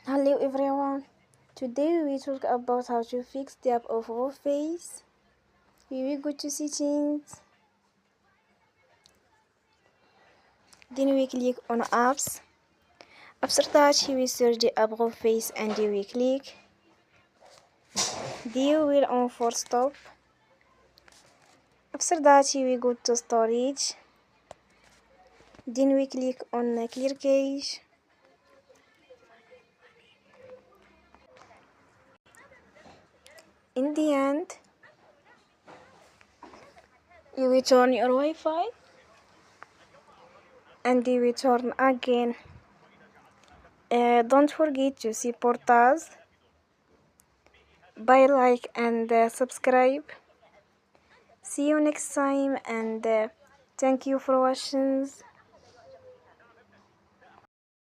Hello everyone. Today we talk about how to fix the app of Reface. We will go to settings. Then we click on apps. After that we search the app Reface and we click. Then we will on for stop. After that we go to storage. Then we click on clear cache. In the end, you will turn your Wi-Fi and you will turn again. Don't forget to support us by like and subscribe. See you next time and thank you for watching.